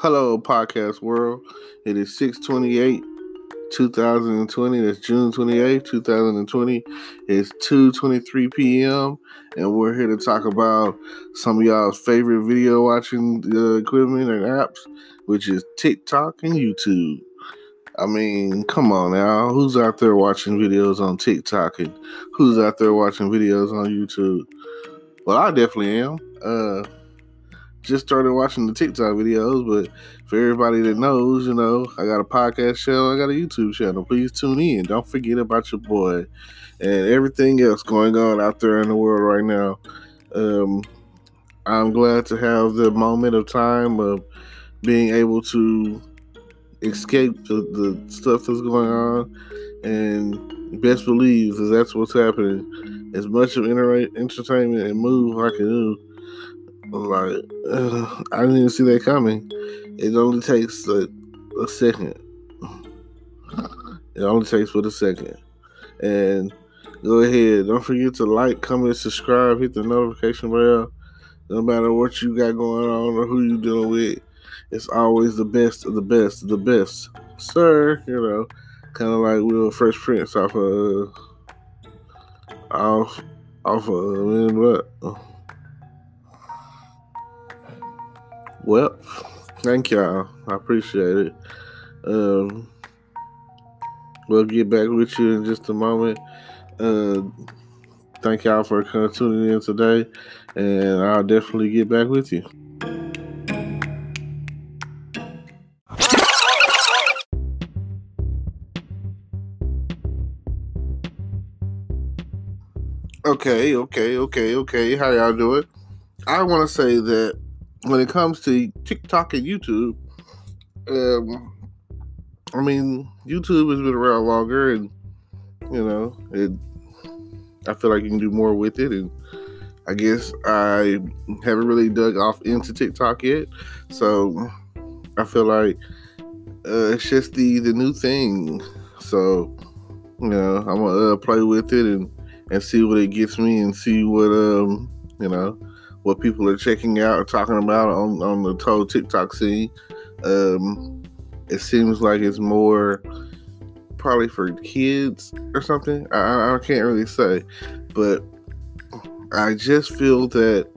Hello, podcast world. It is 6/28, 2020. That's June 28th, 2020. It's 2:23 p.m. and we're here to talk about some of y'all's favorite video watching equipment and apps, which is TikTok and YouTube. I mean, come on now. Who's out there watching videos on TikTok and who's out there watching videos on YouTube? Well, I definitely am. Just started watching the TikTok videos, but for everybody that knows, I got a podcast show, I got a YouTube channel. Please tune in. Don't forget about your boy and everything else going on out there in the world right now. I'm glad to have the moment of time of being able to escape the stuff that's going on, and best believe that's what's happening. As much of entertainment and move I can do, I didn't even see that coming. It only takes a second. It only takes but a second. And go ahead. Don't forget to like, comment, subscribe, hit the notification bell. No matter what you got going on or who you dealing with, it's always the best of the best of the best. Sir, kind of like Will Fresh Prince off what? Well, thank y'all. I appreciate it. We'll get back with you in just a moment. Thank y'all for tuning in today, and I'll definitely get back with you. Okay. How y'all doing? I want to say that when it comes to TikTok and YouTube, YouTube has been around longer, and I feel like you can do more with it, and I guess I haven't really dug off into TikTok yet, so I feel like it's just the new thing. So I'm gonna play with it and see what it gets me, and see what what people are checking out or talking about on the whole TikTok scene. It seems like it's more probably for kids or something. I can't really say, but I just feel that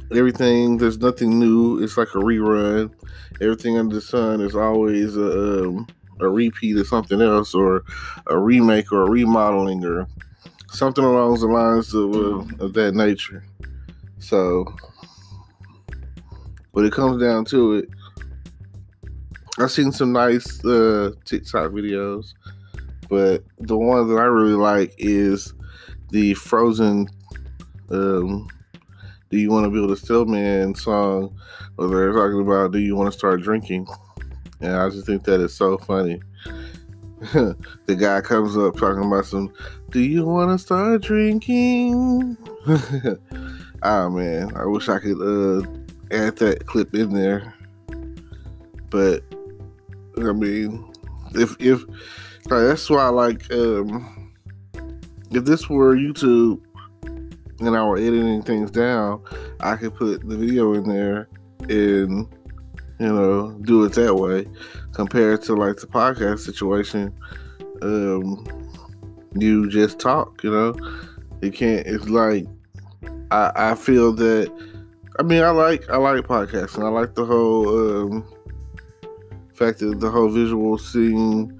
there's nothing new. It's like a rerun. Everything under the sun is always a repeat of something else, or a remake, or a remodeling, or something along the lines of that nature. So when it comes down to it, I've seen some nice TikTok videos, but the one that I really like is the Frozen Do You Want to Build a Snowman song, where they're talking about, do you want to start drinking? And I just think that is so funny. The guy comes up talking about do you want to start drinking? Oh man, I wish I could add that clip in there. But I mean, if that's why I like, if this were YouTube and I were editing things down, I could put the video in there and do it that way, compared to like the podcast situation. You just talk, you can't. It's like I feel that. I mean, I like podcasting. I like the whole fact that the whole visual scene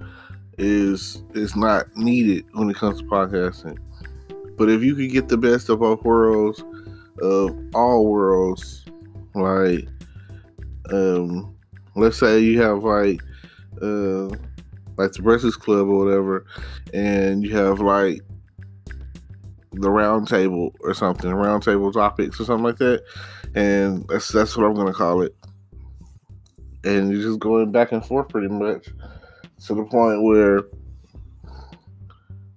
is not needed when it comes to podcasting. But if you could get the best of both worlds, of all worlds, like let's say you have like the Breakfast Club or whatever, and you have like the round table or something, round table topics or something like that, and that's what I'm gonna call it. And you're just going back and forth pretty much, to the point where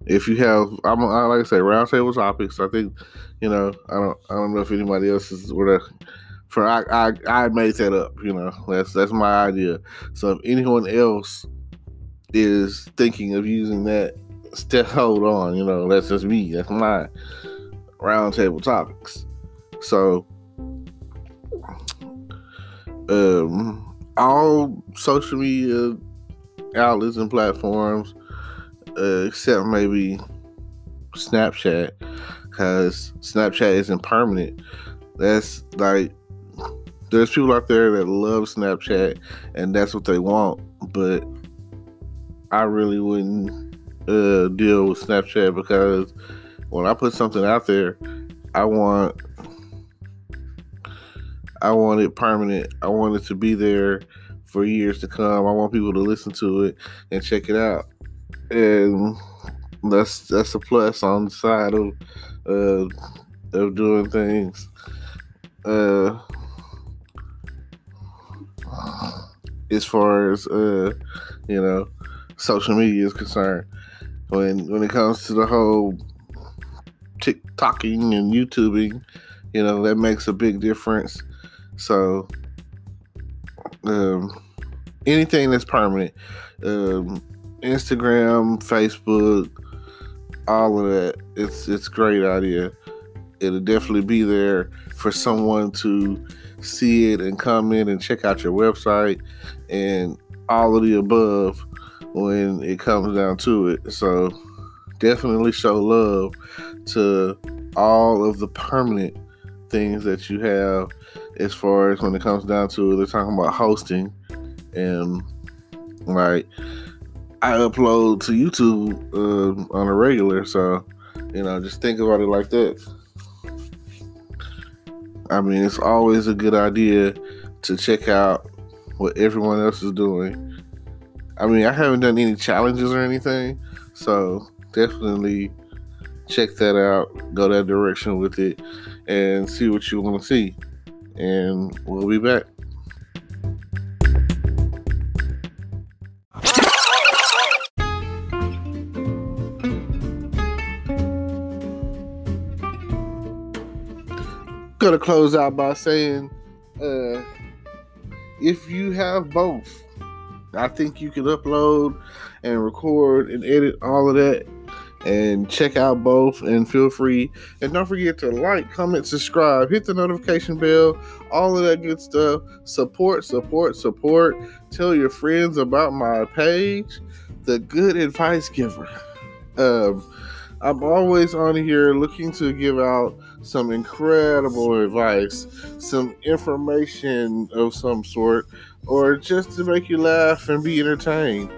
if you have, I like I say, round table topics. I think, I don't know if anybody else is whatever. I made that up. That's my idea. So if anyone else is thinking of using that, hold on. That's just me. That's my round table topics. So All social media outlets and platforms, except maybe Snapchat, because Snapchat isn't permanent. That's like, there's people out there that love Snapchat and that's what they want, but I really wouldn't deal with Snapchat, because when I put something out there, I want it permanent. I want it to be there for years to come. I want people to listen to it and check it out, and that's a plus on the side of doing things. As far as social media is concerned, when it comes to the whole TikToking and YouTubing, that makes a big difference. So anything that's permanent, Instagram, Facebook, all of that, it's a great idea. It'll definitely be there for someone to see it and come in and check out your website and all of the above when it comes down to it. So definitely show love to all of the permanent things that you have, as far as when it comes down to it. They're talking about hosting, and like, I upload to YouTube on a regular, so just think about it like that. I mean, it's always a good idea to check out what everyone else is doing. I mean, I haven't done any challenges or anything, so definitely check that out, go that direction with it, and see what you want to see. And we'll be back. Gonna close out by saying, if you have both, I think you can upload and record and edit all of that, and check out both, and feel free. And don't forget to like, comment, subscribe, hit the notification bell, all of that good stuff. Support. Tell your friends about my page, The Good Advice Giver. I'm always on here looking to give out some incredible advice, some information of some sort, or just to make you laugh and be entertained.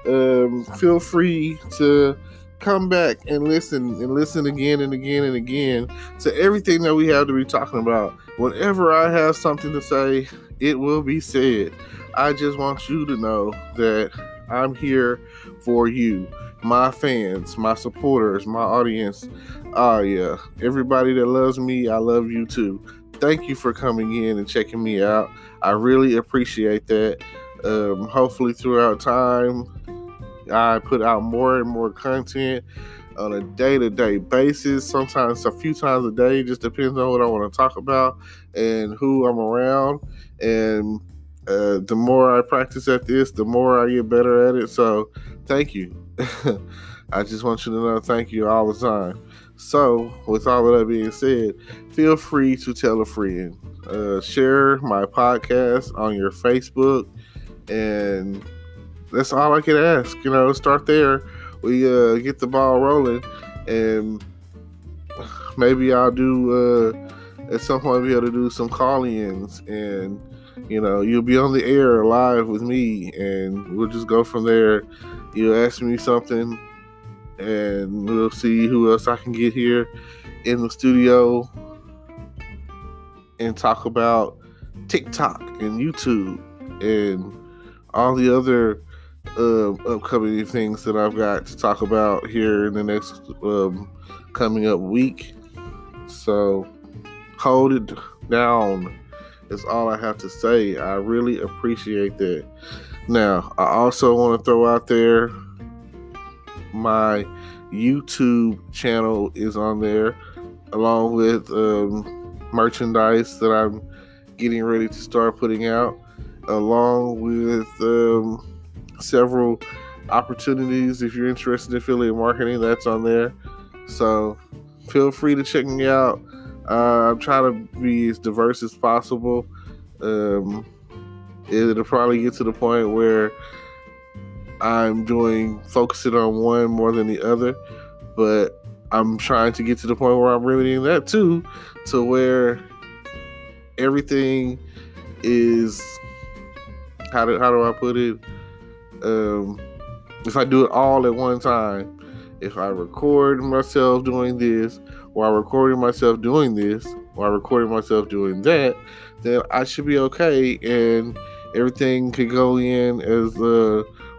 Feel free to come back and listen again and again and again to everything that we have to be talking about. Whenever I have something to say, it will be said. I just want you to know that I'm here for you, my fans, my supporters, my audience. Oh yeah, everybody that loves me, I love you too. Thank you for coming in and checking me out. I really appreciate that. Hopefully throughout time, I put out more and more content on a day-to-day basis, sometimes a few times a day. Just depends on what I want to talk about and who I'm around. And the more I practice at this, the more I get better at it. So thank you. I just want you to know, thank you all the time. So with all of that being said, feel free to tell a friend. Share my podcast on your Facebook, and that's all I can ask. Start there. We get the ball rolling, and maybe I'll do at some point be able to do some call-ins, and you'll be on the air live with me, and we'll just go from there. You'll ask me something, and we'll see who else I can get here in the studio and talk about TikTok and YouTube and all the other upcoming things that I've got to talk about here in the next coming up week. So hold it down is all I have to say. I really appreciate that. Now, I also want to throw out there, my YouTube channel is on there, along with merchandise that I'm getting ready to start putting out, along with several opportunities. If you're interested in affiliate marketing, that's on there. So feel free to check me out. I'm trying to be as diverse as possible. It'll probably get to the point where I'm focusing on one more than the other, but I'm trying to get to the point where I'm remedying that too, to where everything is, how do I put it? If I do it all at one time, if I record myself doing this, or I recording myself doing this, or I recording myself doing that, then I should be okay, and everything could go in as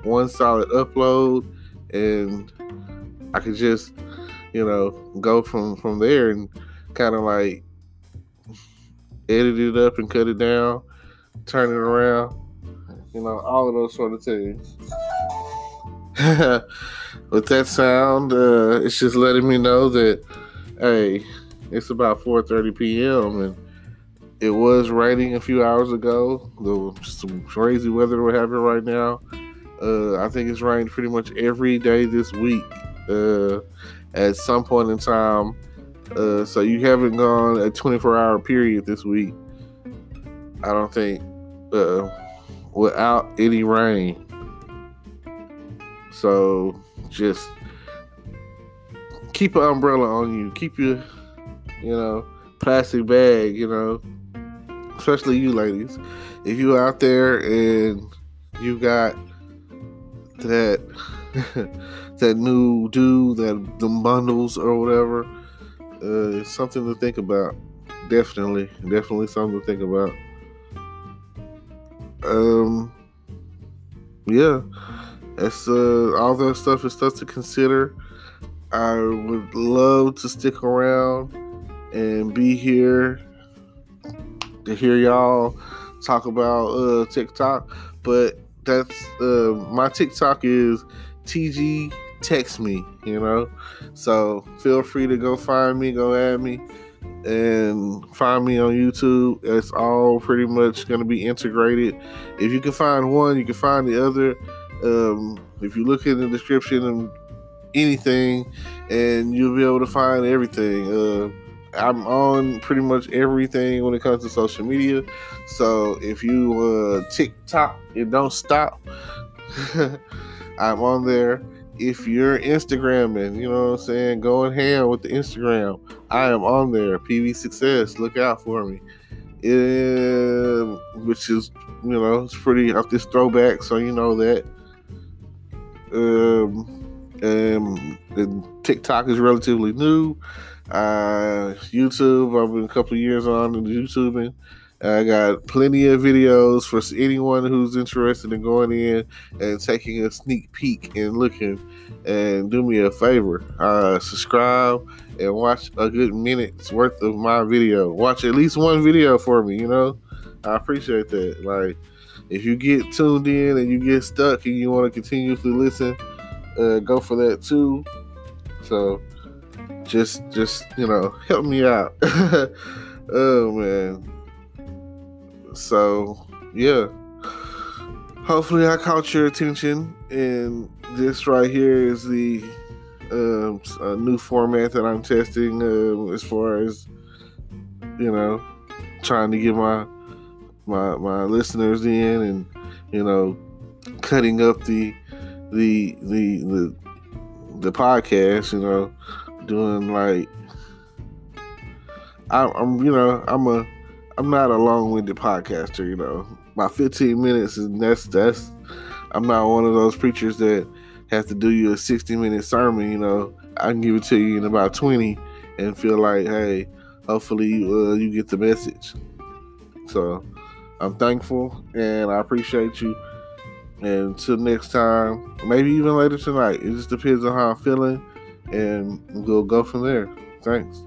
one solid upload, and I could just, go from there and kind of like edit it up and cut it down, turn it around, all of those sort of things. With that sound, it's just letting me know that, hey, it's about 4:30 p.m. and it was raining a few hours ago. Some crazy weather we're having right now. I think it's rained pretty much every day this week at some point in time. So you haven't gone a 24-hour period this week, I don't think, without any rain. So just keep an umbrella on you. Keep your, plastic bag, especially you ladies. If you out there and you got that that new dude, them bundles or whatever, it's something to think about. Definitely something to think about. Yeah. That's all that stuff is stuff to consider. I would love to stick around and be here to hear y'all talk about TikTok, but that's my TikTok is TG Text Me, so feel free to go find me, go add me, and find me on YouTube. It's all pretty much going to be integrated. If you can find one, you can find the other. If you look in the description and anything, and you'll be able to find everything. I'm on pretty much everything when it comes to social media. So if you TikTok, it don't stop. I'm on there. If you're Instagramming, going ham with the Instagram, I am on there. PV Success, look out for me. Which is, it's pretty off this throwback, so you know that. And TikTok is relatively new. YouTube, I've been a couple of years on YouTubing. I got plenty of videos for anyone who's interested in going in and taking a sneak peek and looking. And do me a favor, subscribe and watch a good minute's worth of my video. Watch at least one video for me, I appreciate that. Like, if you get tuned in and you get stuck and you want to continuously listen, go for that too. So just help me out. Oh man. So yeah, hopefully I caught your attention, and this right here is the a new format that I'm testing as far as trying to get my listeners in, and cutting up the podcast, doing like I'm not a long-winded podcaster, my 15 minutes, and that's I'm not one of those preachers that have to do you a 60-minute sermon. I can give it to you in about 20 and feel like, hey, hopefully you get the message. So I'm thankful and I appreciate you. And until next time, maybe even later tonight. It just depends on how I'm feeling, and we'll go from there. Thanks.